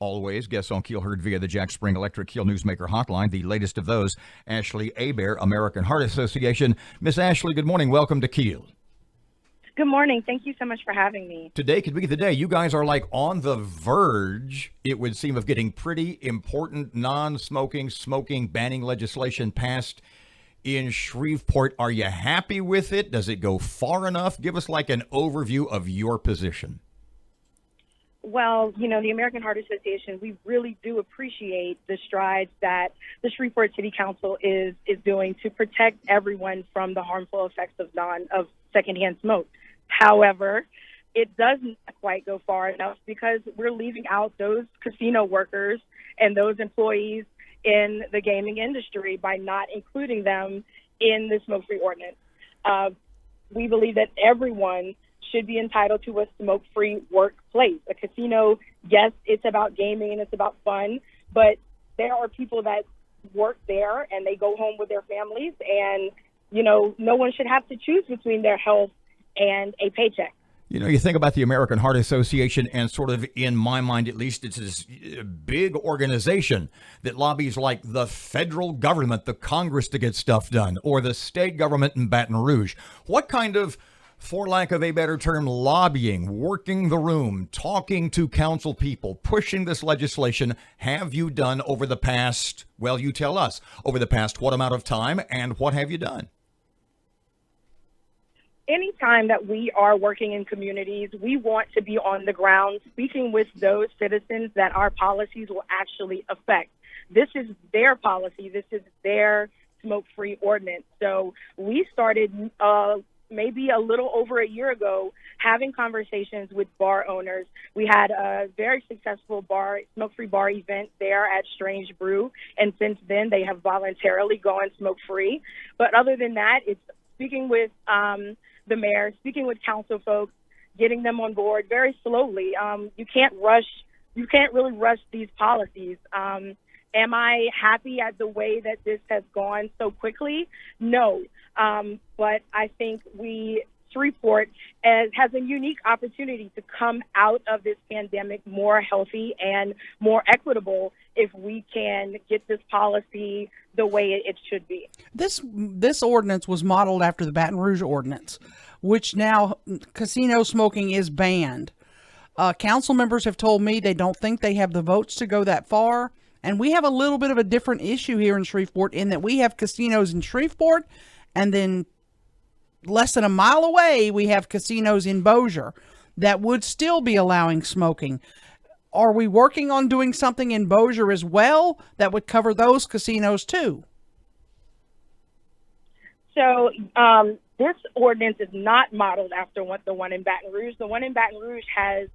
Always guests on Keel heard via the Jack Spring Electric Keel Newsmaker hotline. The latest of those, Ashley Hebert, American Heart Association. Miss Ashley, good morning. Welcome to Keel. Good morning. Thank you so much for having me. Today could be the day. You guys are like on the verge, it would seem, of getting pretty important non-smoking, smoking banning legislation passed in Shreveport. Are you happy with it? Does it go far enough? Give us like an overview of your position. Well, the American Heart Association, we really do appreciate the strides that the Shreveport City Council is doing to protect everyone from the harmful effects of secondhand smoke. However, it doesn't quite go far enough because we're leaving out those casino workers and those employees in the gaming industry by not including them in the smoke-free ordinance. We believe that everyone should be entitled to a smoke-free workplace. A casino, yes, it's about gaming and it's about fun, but there are people that work there and they go home with their families, and, no one should have to choose between their health and a paycheck. You think about the American Heart Association, and sort of, in my mind at least, it's this big organization that lobbies like the federal government, the Congress, to get stuff done, or the state government in Baton Rouge. What kind of, for lack of a better term, lobbying, working the room, talking to council people, pushing this legislation have you done over the past, well, you tell us, over the past what amount of time, and what have you done? Anytime that we are working in communities, we want to be on the ground speaking with those citizens that our policies will actually affect. This is their policy. This is their smoke-free ordinance. So we started maybe a little over a year ago having conversations with bar owners. We had a very successful smoke-free bar event there at Strange Brew, and since then they have voluntarily gone smoke-free. But other than that, it's speaking with the mayor, speaking with council folks, getting them on board very slowly. You can't really rush these policies. Am I happy at the way that this has gone so quickly? No. But I think Shreveport has a unique opportunity to come out of this pandemic more healthy and more equitable if we can get this policy the way it should be. This ordinance was modeled after the Baton Rouge ordinance, which now casino smoking is banned. Council members have told me they don't think they have the votes to go that far. And we have a little bit of a different issue here in Shreveport in that we have casinos in Shreveport, and then less than a mile away, we have casinos in Bossier that would still be allowing smoking. Are we working on doing something in Bossier as well that would cover those casinos too? So this ordinance is not modeled after the one in Baton Rouge. The one in Baton Rouge has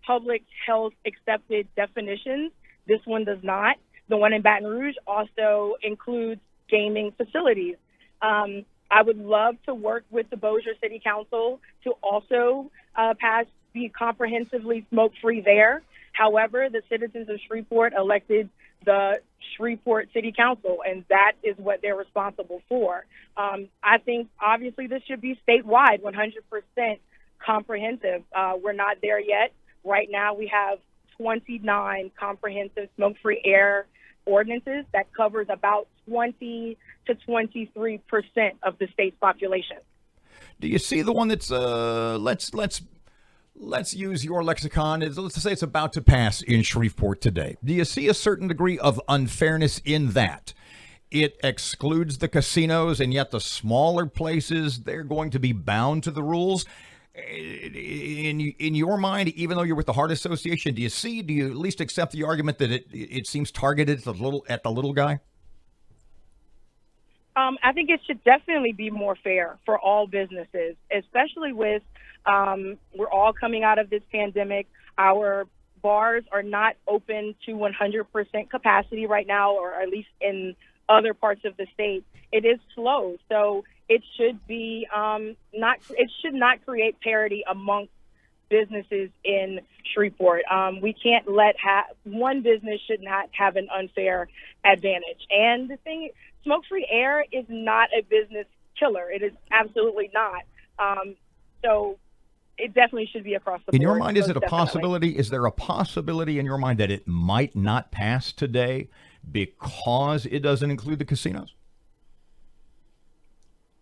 public health accepted definitions. This one does not. The one in Baton Rouge also includes gaming facilities. I would love to work with the Bossier City Council to also be comprehensively smoke-free there. However, the citizens of Shreveport elected the Shreveport City Council, and that is what they're responsible for. I think, obviously, this should be statewide, 100% comprehensive. We're not there yet. Right now, we have 29 comprehensive smoke-free air ordinances that covers about 20 to 23% of the state's population. Do you see the one that's let's use your lexicon, let's say it's about to pass in Shreveport today? Do you see a certain degree of unfairness in that? It excludes the casinos, and yet the smaller places, they're going to be bound to the rules. In your mind, even though you're with the Heart Association, do you at least accept the argument that it seems targeted at the little guy? I think it should definitely be more fair for all businesses, especially with we're all coming out of this pandemic. Our bars are not open to 100% capacity right now, or at least in other parts of the state. It is slow, so it should be it should not create parity amongst businesses in Shreveport. We can't let one business should not have an unfair advantage. And the thing, smoke-free air is not a business killer. It is absolutely not. So it definitely should be across the board. In your mind, is it a most definitely. possibility? Is there a possibility in your mind that it might not pass today because it doesn't include the casinos?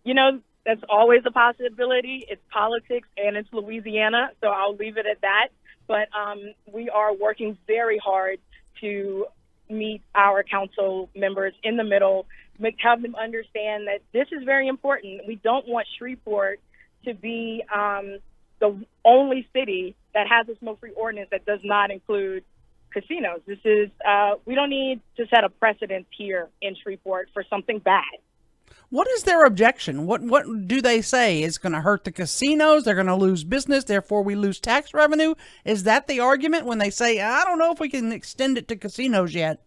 You know, that's always a possibility. It's politics and it's Louisiana, so I'll leave it at that. But we are working very hard to meet our council members in the middle, have them understand that this is very important. We don't want Shreveport to be the only city that has a smoke-free ordinance that does not include casinos. This is we don't need to set a precedent here in Shreveport for something bad. What is their objection? What do they say? It's going to hurt the casinos. They're going to lose business. Therefore, we lose tax revenue. Is that the argument when they say, I don't know if we can extend it to casinos yet?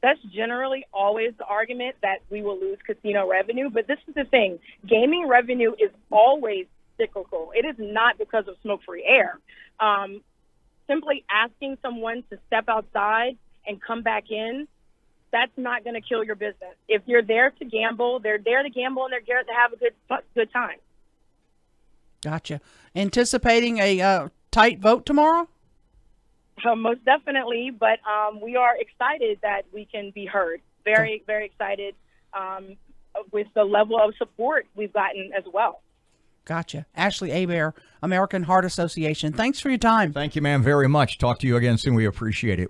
That's generally always the argument, that we will lose casino revenue. But this is the thing. Gaming revenue is always cyclical. It is not because of smoke-free air. Simply asking someone to step outside and come back in, that's not going to kill your business. If you're there to gamble, they're there to gamble and they're there to have a good time. Gotcha. Anticipating a tight vote tomorrow? Most definitely, but we are excited that we can be heard. Very, very excited with the level of support we've gotten as well. Gotcha. Ashley Hebert, American Heart Association. Thanks for your time. Thank you, ma'am, very much. Talk to you again soon. We appreciate it.